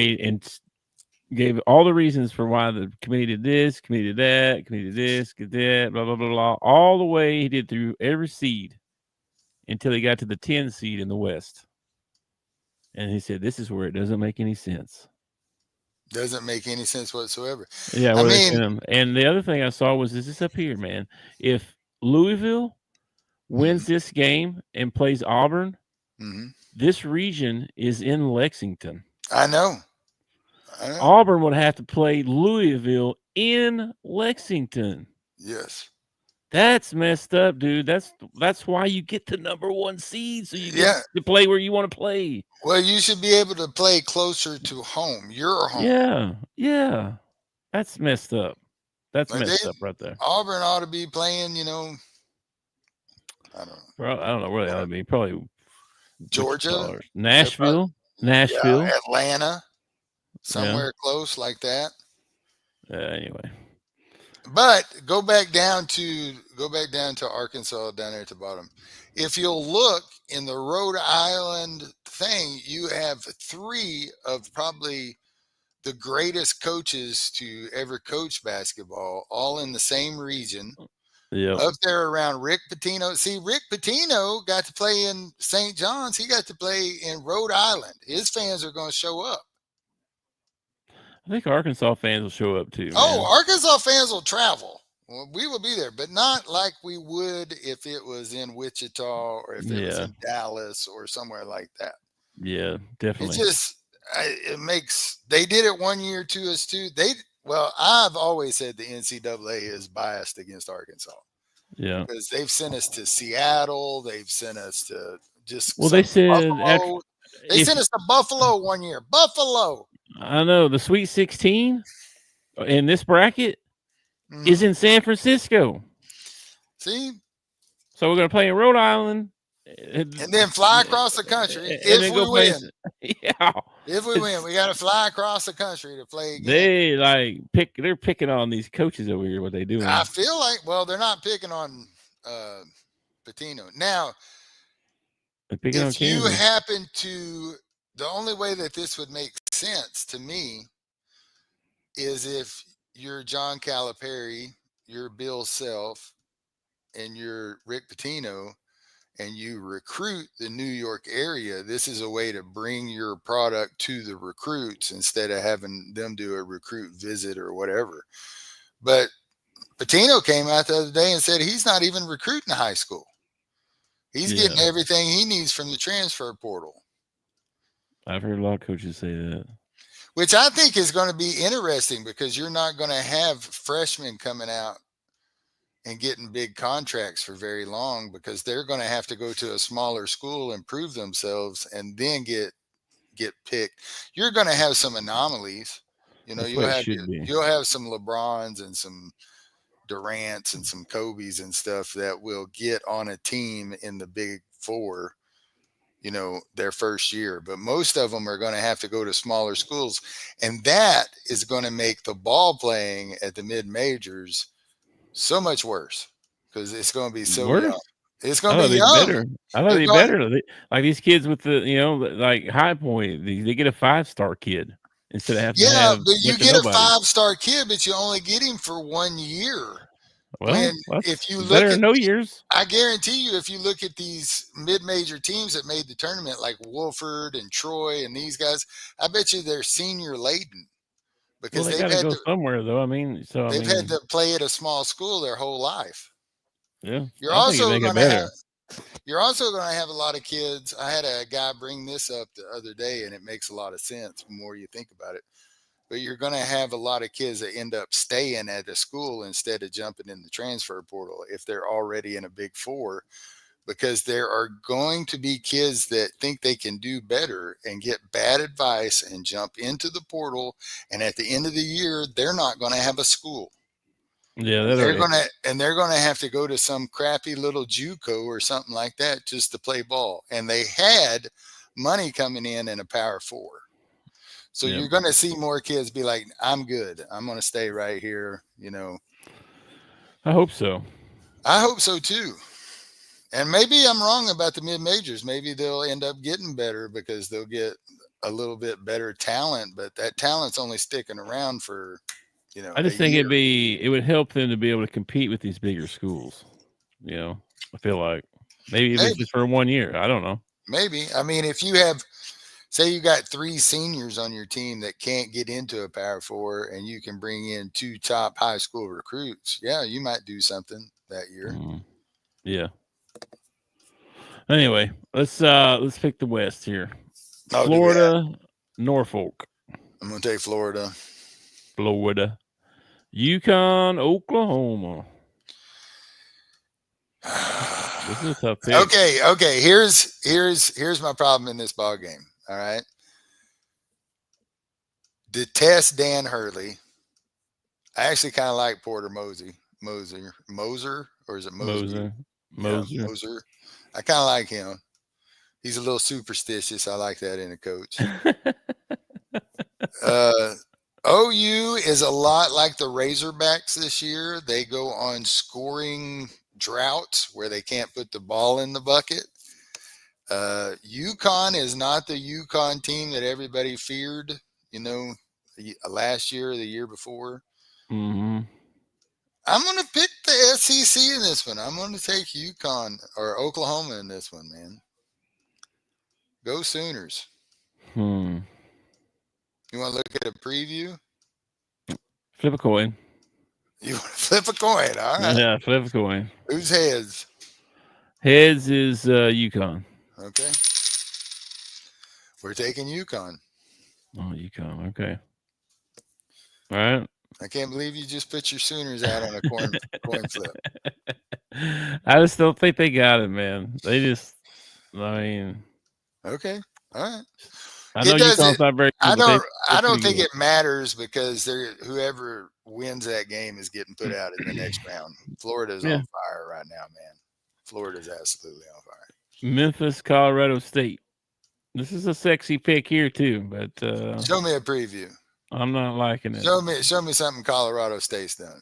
gave all the reasons for why the committee did this, committee did that, committee did this, did that, blah, blah, blah, blah. All the way he did through every seed until he got to the 10 seed in the West. And he said, this is where it doesn't make any sense. Doesn't make any sense whatsoever. Yeah, I mean, and the other thing I saw was this up here, man. If Louisville wins this game and plays Auburn, this region is in Lexington. I know. Auburn would have to play Louisville in Lexington. Yes. That's messed up, dude. That's why you get the number 1 seed, so you get to play where you want to play. Well, you should be able to play closer to home. Your home. Yeah. That's messed up. That's messed up right there. Auburn ought to be playing, I don't know. Bro, I don't know where they ought to be. Probably Georgia, Nashville, Atlanta, somewhere close like that. Anyway. But go back down to Arkansas down there at the bottom. If you'll look in the Rhode Island thing, you have 3 of probably the greatest coaches to ever coach basketball, all in the same region. Yeah. Up there around Rick Pitino. See, Rick Pitino got to play in St. John's. He got to play in Rhode Island. His fans are going to show up. I think Arkansas fans will show up too. Man. Oh, Arkansas fans will travel. Well, we will be there, but not like we would if it was in Wichita or if it was in Dallas or somewhere like that. Yeah, definitely. They did it one year to us too. I've always said the NCAA is biased against Arkansas. Yeah. Because they've sent us to Seattle. They've sent us to they said Buffalo. They sent us to Buffalo one year. Buffalo. I know the Sweet 16 in this bracket is in San Francisco. See? So we're going to play in Rhode Island. And then fly across the country if we win. Yeah. If we win, we got to fly across the country to play again. They're picking on these coaches over here, what they do. I feel like, they're not picking on Pitino. Now, if you happen to, the only way that this would make sense to me is if you're John Calipari, you're Bill Self, and you're Rick Pitino, and you recruit the New York area. This is a way to bring your product to the recruits instead of having them do a recruit visit or whatever. But Pitino came out the other day and said he's not even recruiting high school. He's getting everything he needs from the transfer portal. I've heard a lot of coaches say that. Which I think is going to be interesting because you're not going to have freshmen coming out and getting big contracts for very long because they're going to have to go to a smaller school and prove themselves and then get picked. You're going to have some anomalies. You'll have some LeBrons and some Durants and some Kobe's and stuff that will get on a team in the Big Four, their first year. But most of them are going to have to go to smaller schools. And that is going to make the ball playing at the mid-majors so much worse because it's going to be so young. It's going to be young. Better. I thought it'd be better. Like these kids with the, like High Point, they get a 5-star kid instead of having to have. But you get a 5-star kid, but you only get him for 1 year. Well, if you look at no years, I guarantee you, if you look at these mid-major teams that made the tournament, like Wolford and Troy and these guys, I bet you they're senior laden. Because they got to go somewhere, though. They've had to play at a small school their whole life. Yeah, you're also going to have a lot of kids. I had a guy bring this up the other day, and it makes a lot of sense the more you think about it. but you're going to have a lot of kids that end up staying at a school instead of jumping in the transfer portal if they're already in a Big Four, because there are going to be kids that think they can do better and get bad advice and jump into the portal. And at the end of the year, they're not going to have a school. Yeah, They're going to have to go to some crappy little JUCO or something like that just to play ball. And they had money coming in a Power Four. So Yep. you're going to see more kids be like, I'm good. I'm going to stay right here. I hope so. I hope so too. And maybe I'm wrong about the mid-majors. Maybe they'll end up getting better because they'll get a little bit better talent, but that talent's only sticking around for, I just think it would help them to be able to compete with these bigger schools. I feel like maybe it's just for 1 year. I don't know. Maybe. I mean, if you have, say you got 3 seniors on your team that can't get into a Power Four and you can bring in 2 top high school recruits, yeah, you might do something that year. Yeah. Anyway, let's pick the West here. Florida, Norfolk. I'm going to take Florida. UConn, Oklahoma. This is a tough pick. Okay. Here's my problem in this ball game. All right. Detest Dan Hurley. I actually kind of like Porter Moser, or is it Moser? Moser. Yeah, Moser. I kind of like him. He's a little superstitious. I like that in a coach. OU is a lot like the Razorbacks this year. They go on scoring droughts where they can't put the ball in the bucket. UConn is not the UConn team that everybody feared, last year or the year before. Mm-hmm. I'm going to pick the SEC in this one. I'm going to take UConn or Oklahoma in this one, man. Go Sooners. You want to look at a preview? Flip a coin. You want to flip a coin? All right. Yeah, flip a coin. Who's heads? Heads is UConn. Okay. We're taking UConn. Oh, UConn. Okay. All right. I can't believe you just put your Sooners out on a coin flip. I just don't think they got it, man. Okay. All right. I know UConn's not very good. I don't think it matters because whoever wins that game is getting put out in the next round. Florida's on fire right now, man. Florida's absolutely on fire. Memphis, Colorado State. This is a sexy pick here too, but show me a preview. I'm not liking it. Show me something Colorado State's done.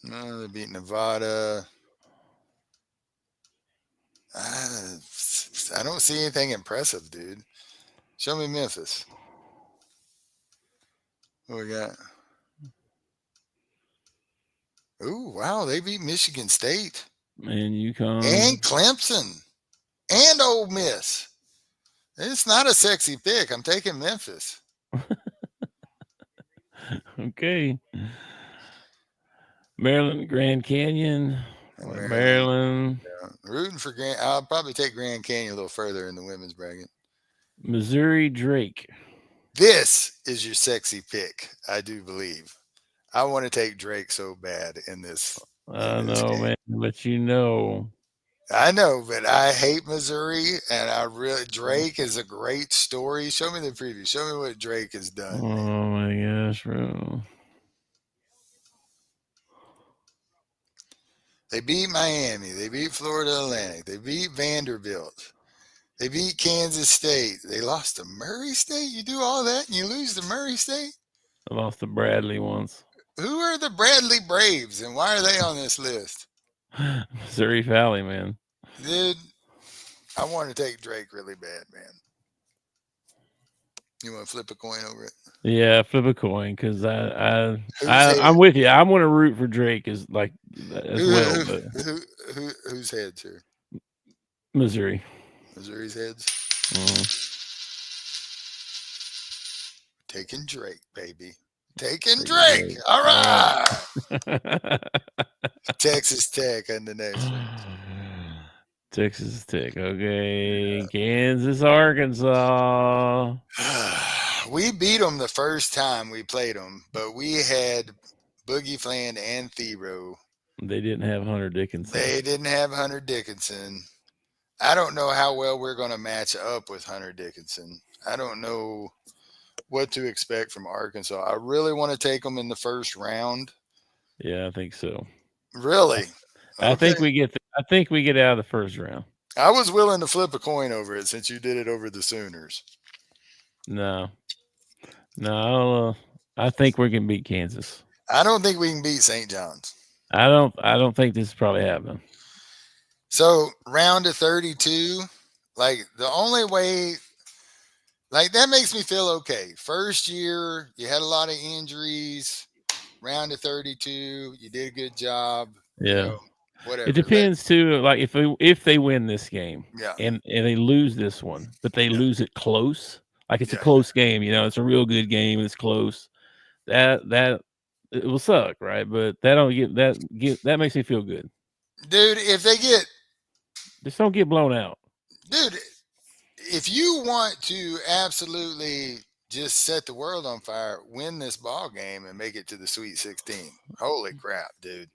No, they beat Nevada. I don't see anything impressive, dude. Show me Memphis. What we got? Ooh, wow. They beat Michigan State. And UConn. And Clemson. And Ole Miss. It's not a sexy pick. I'm taking Memphis. Okay. Maryland, Grand Canyon. Maryland. Yeah. Rooting for Grand. I'll probably take Grand Canyon a little further in the women's bracket. Missouri, Drake. This is your sexy pick, I do believe. I want to take Drake so bad in this. I know, man, but I know, but I hate Missouri, and Drake is a great story. Show me the preview. Show me what Drake has done. Oh my gosh, bro. They beat Miami. They beat Florida Atlantic. They beat Vanderbilt. They beat Kansas State. They lost to Murray State. You do all that and you lose to Murray State? I lost to Bradley once. Who are the Bradley Braves, and why are they on this list? Missouri Valley, man. Dude, I want to take Drake really bad, man. You want to flip a coin over it? Yeah, flip a coin because I'm with you. I want to root for Drake as well. But whose heads here? Missouri. Missouri's heads. Taking Drake, baby. Taking Drake. All right. Texas Tech on the next one. Texas Tech. Okay. Kansas, Arkansas. We beat them the first time we played them, but we had Boogie Fland and Thero. They didn't have Hunter Dickinson. They didn't have Hunter Dickinson. I don't know how well we're going to match up with Hunter Dickinson. I don't know what to expect from Arkansas. I really want to take them in the first round. Yeah, I think so. Really? Okay. I think we get out of the first round. I was willing to flip a coin over it since you did it over the Sooners. No, I think we're gonna beat Kansas. I don't think we can beat St. John's. I don't think this is probably happening. So round of 32, like the only way, like that makes me feel okay. First year, you had a lot of injuries. Round of 32, you did a good job. Yeah. You know, whatever. It depends too. Like if they win this game, yeah, and they lose this one, but they lose it close. Like it's a close game, it's a real good game. It's close. That it will suck, right? But that makes me feel good, dude. If they just don't get blown out, dude. If you want to absolutely just set the world on fire, win this ball game and make it to the Sweet 16. Holy crap, dude.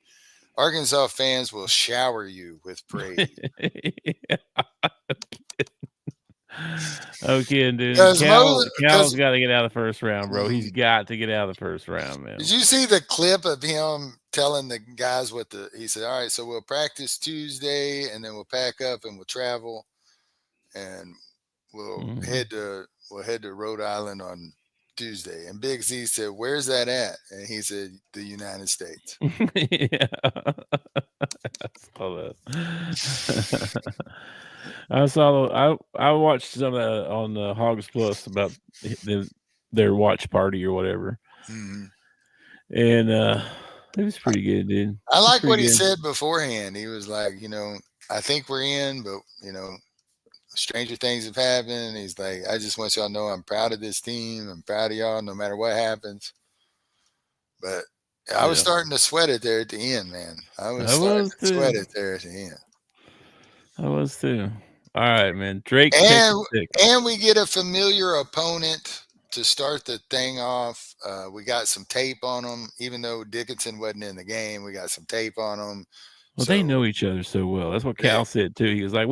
Arkansas fans will shower you with praise. Okay, dude. Cal's got to get out of the first round, bro. He's got to get out of the first round, man. Did you see the clip of him telling the guys he said, all right, so we'll practice Tuesday and then we'll pack up and we'll travel and we'll head to Rhode Island on Tuesday. And Big Z said, where's that at? And he said, the United States. Yeah. I saw I watched some on the Hogs Plus about their watch party or whatever. Mm-hmm. And it was pretty good, dude. I like what he said beforehand. He was like, I think we're in, but stranger things have happened. He's like, I just want y'all to know I'm proud of this team. I'm proud of y'all no matter what happens. But I was starting to sweat it there at the end, man. I was starting to sweat it there at the end. I was too. All right, man. Drake. And we get a familiar opponent to start the thing off. We got some tape on them. Even though Dickinson wasn't in the game, we got some tape on them. Well, they know each other so well. That's what Cal said too. He was like,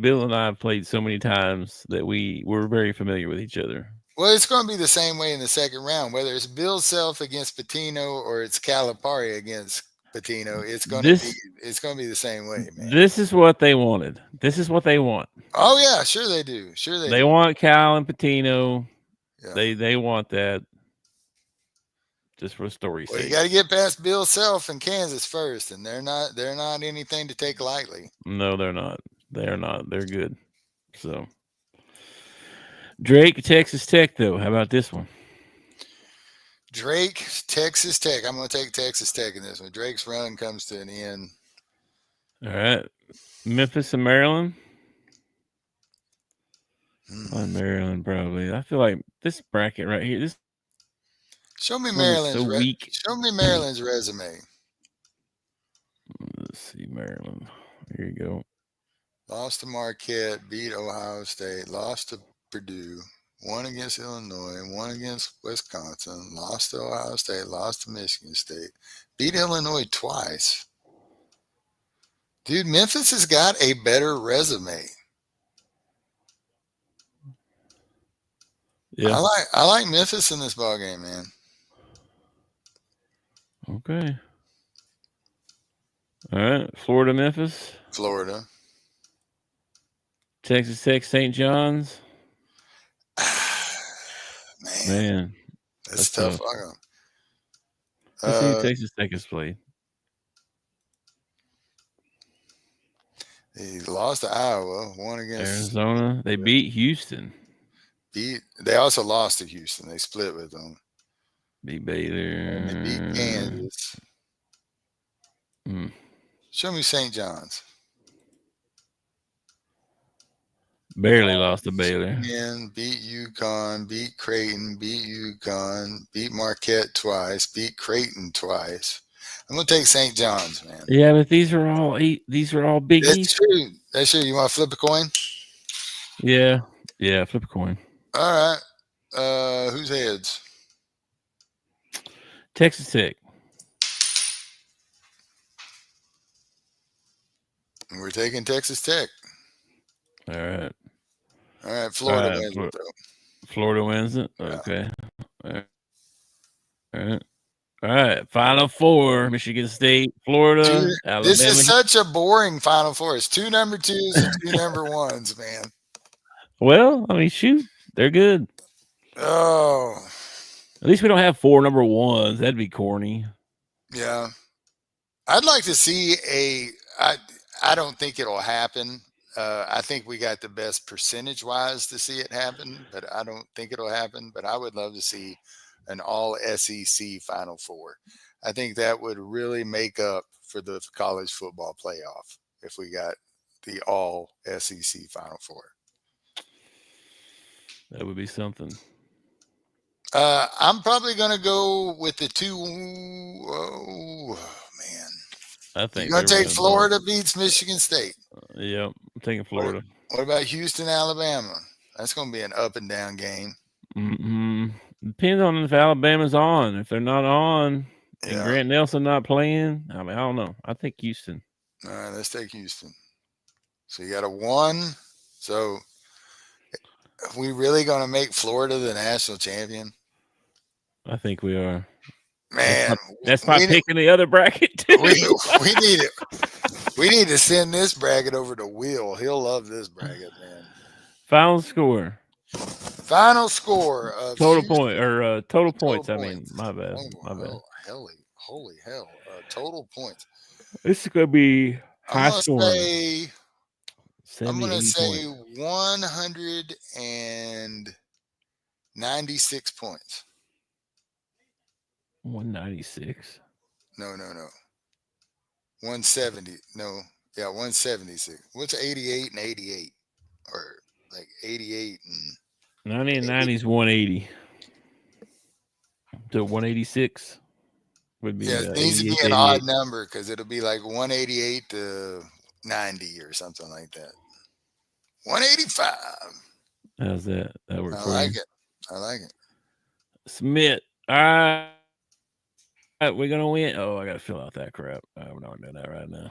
Bill and I have played so many times that we're very familiar with each other. Well, it's going to be the same way in the second round, whether it's Bill Self against Patino or it's Calipari against Patino. It's going to be the same way, man. This is what they wanted. This is what they want. Oh yeah, sure they do. Sure they want Cal and Patino. Yeah. They want that. Just for story's sake. You got to get past Bill Self in Kansas first, and they're not anything to take lightly. No, they're not. They're not. They're good. So Drake, Texas Tech, though. How about this one? Drake, Texas Tech. I'm going to take Texas Tech in this one. Drake's run comes to an end. All right. Memphis and Maryland. On Maryland, probably. I feel like this bracket right here. Show me Maryland's Show me Maryland's resume. Let's see, Maryland. Here you go. Lost to Marquette, beat Ohio State, lost to Purdue, won against Illinois, won against Wisconsin, lost to Ohio State, lost to Michigan State, beat Illinois twice. Dude, Memphis has got a better resume. Yeah, I like Memphis in this ballgame, man. Okay. All right. Florida, Memphis. Florida. Texas Tech, St. John's. Man. That's tough. Let's see who Texas Tech has played. He lost to Iowa, won against Arizona. They beat Houston. They also lost to Houston. They split with them. Beat Baylor. And they beat Kansas. Show me St. John's. Barely lost to Baylor. Again, beat UConn, beat Creighton, beat UConn, beat Marquette twice, beat Creighton twice. I'm gonna take St. John's, man. Yeah, but these are all Big East. That's true. That's true. You want to flip a coin? Yeah, flip a coin. All right. Who's heads? Texas Tech. We're taking Texas Tech. All right. All right. Florida All right, wins it, though. Florida wins it. Yeah. Okay. All right. All right. Final four: Michigan State, Florida, Alabama. This is such a boring Final Four. It's 2 number 2s and 2 number 1s, man. Well, I mean, shoot, they're good. Oh. At least we don't have 4 number 1s. That'd be corny. Yeah. I'd like to see I don't think it'll happen. I think we got the best percentage-wise to see it happen, but I don't think it'll happen. But I would love to see an all SEC Final Four. I think that would really make up for the college football playoff if we got the all SEC Final Four. That would be something. I'm probably going to go with the 2. Oh, man. I think you're going to take Florida beats Michigan State. Yep, I'm taking Florida. What about Houston, Alabama? That's going to be an up and down game. Depends on if Alabama's on. If they're not on, and Grant Nelson not playing, I mean, I don't know. I think Houston. All right, let's take Houston. So you got a 1. So are we really going to make Florida the national champion? I think we are. Man, that's my pick in the other bracket too. we need it. We need to send this bracket over to Will. He'll love this bracket, man. Final score. Final score of total Houston. point or total points. I mean, my bad. My bad. Holy hell! Total points. This is gonna be high scoring. I'm gonna 70, say 196 points. 196. No. 170. No. Yeah, 176. What's 88 and 88? Or like 88 and 90 and 90 is 180. So 186 would be. Yeah, it needs to be an odd number because it'll be like 188 to 90 or something like that. 185. How's that? That works. I like it. Submit. All right. We're gonna win. Oh, I gotta fill out that crap. We're not doing that right now.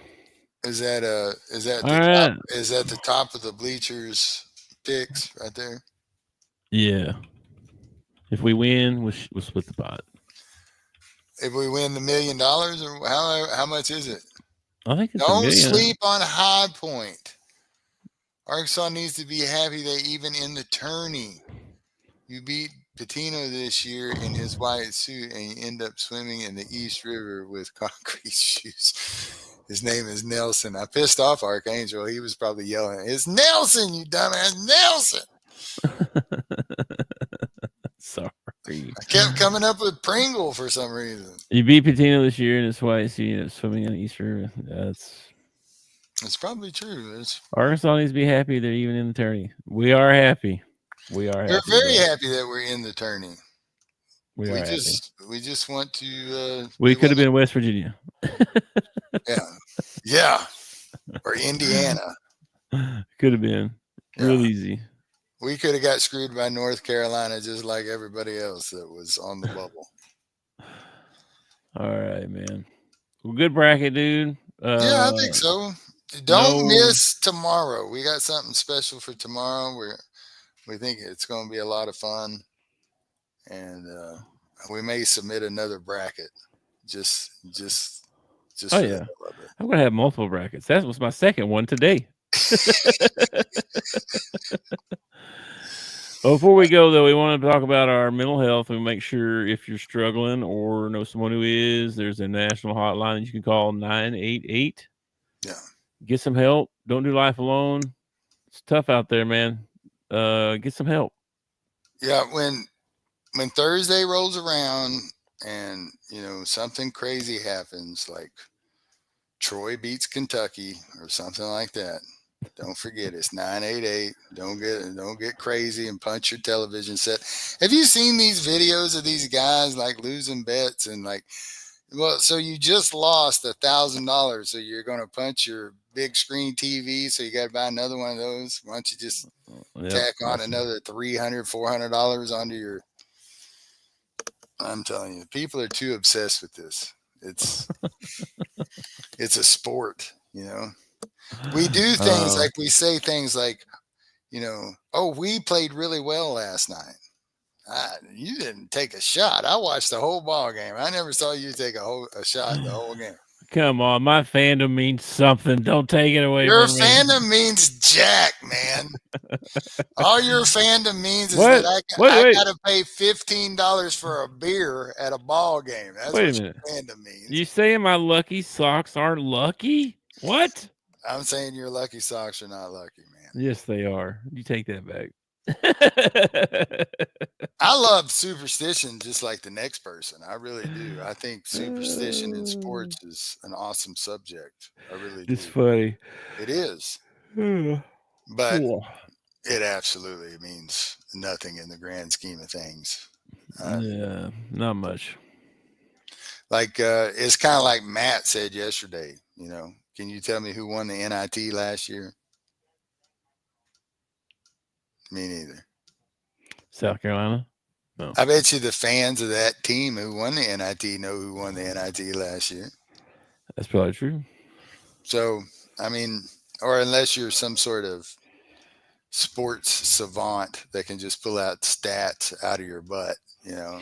Is that the top of the Bleachers picks right there? Yeah. If we win, we'll split the pot. If we win the $1 million, or how much is it? I think it's Don't sleep on High Point. Arkansas needs to be happy they even in the tourney. You beat Pitino this year in his white suit, and you end up swimming in the East River with concrete shoes. His name is Nelson. I pissed off Archangel. He was probably yelling, "It's Nelson, you dumbass, Nelson!" Sorry. I kept coming up with Pringle for some reason. You beat Pitino this year in his white suit, swimming in the East River. It's probably true. Arkansas needs to be happy they're even in the tourney. We are happy. We're very happy that we're in the tourney. We just want to. We could have been West Virginia. Yeah, or Indiana. Could have been real easy. We could have got screwed by North Carolina just like everybody else that was on the bubble. All right, man. Well, good bracket, dude. Yeah, I think so. Don't miss tomorrow. We got something special for tomorrow. We think it's going to be a lot of fun, and we may submit another bracket. Just. Oh yeah, I'm going to have multiple brackets. That was my second one today. Before we go, though, we want to talk about our mental health and make sure if you're struggling or know someone who is, there's a national hotline that you can call 988. Yeah. Get some help. Don't do life alone. It's tough out there, man. Get some help. Yeah, when Thursday rolls around and something crazy happens, like Troy beats Kentucky or something like that, don't forget it's 988. Don't get crazy and punch your television set. Have you seen these videos of these guys like losing bets and like Well, so you just lost $1,000. So you're going to punch your big screen TV. So you got to buy another one of those. Why don't you just tack on another $300, $400 onto your. I'm telling you, people are too obsessed with this. It's a sport, you know. We do things like we say things like, you know, oh, we played really well last night. You didn't take a shot. I watched the whole ball game. I never saw you take a shot the whole game. Come on, my fandom means something. Don't take it away Your from me. fandom means jack, man. All your fandom means is that I got to pay $15 for a beer at a ball game. That's what your fandom means. You saying my lucky socks aren't lucky? What? I'm saying your lucky socks are not lucky, man. Yes, they are. You take that back. I love superstition just like the next person. I really do. I think superstition in sports is an awesome subject. I really do. It's funny. It is. But it absolutely means nothing in the grand scheme of things. Yeah, not much. Like it's kind of like Matt said yesterday, you know, can you tell me who won the NIT last year? Me neither. South Carolina? No. I bet you the fans of that team who won the NIT know who won the NIT last year. That's probably true. So, I mean, or unless you're some sort of sports savant that can just pull out stats out of your butt, you know.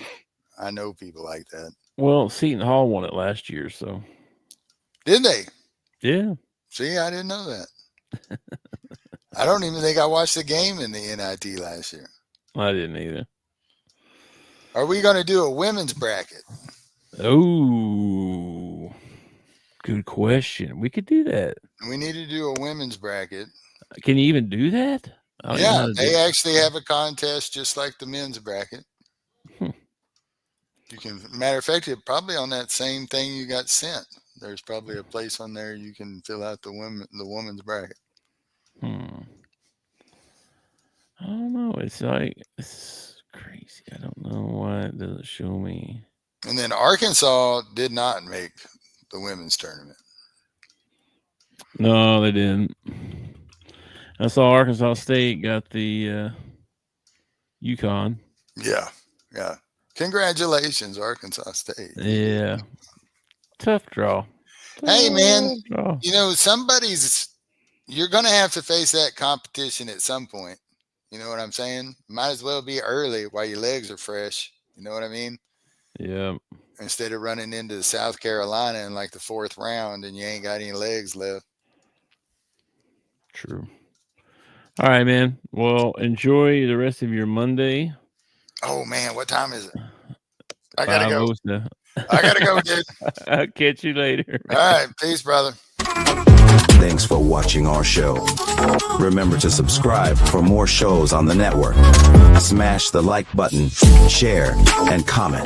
I know people like that. Well, Seton Hall won it last year, so. Did they? Yeah. See, I didn't know that. I don't even think I watched the game in the NIT last year. I didn't either. Are we going to do a women's bracket? Oh, good question. We could do that. We need to do a women's bracket. Can you even do that? Yeah, they actually have a contest just like the men's bracket. You can, matter of fact, it probably on that same thing you got sent. There's probably a place on there you can fill out the women's bracket. I don't know. It's crazy. I don't know why it doesn't show me. And then Arkansas did not make the women's tournament. No, they didn't. I saw Arkansas State got the UConn. Yeah. Congratulations, Arkansas State. Yeah. Tough draw. Hey, man, you know, you're going to have to face that competition at some point. You know what I'm saying? Might as well be early while your legs are fresh. You know what I mean? Yeah. Instead of running into South Carolina in like the 4th round and you ain't got any legs left. True. All right, man. Well, enjoy the rest of your Monday. Oh, man. What time is it? I got to go. dude. I'll catch you later. All right. Peace, brother. Thanks for watching our show. Remember to subscribe for more shows on the network. Smash the like button, share, and comment.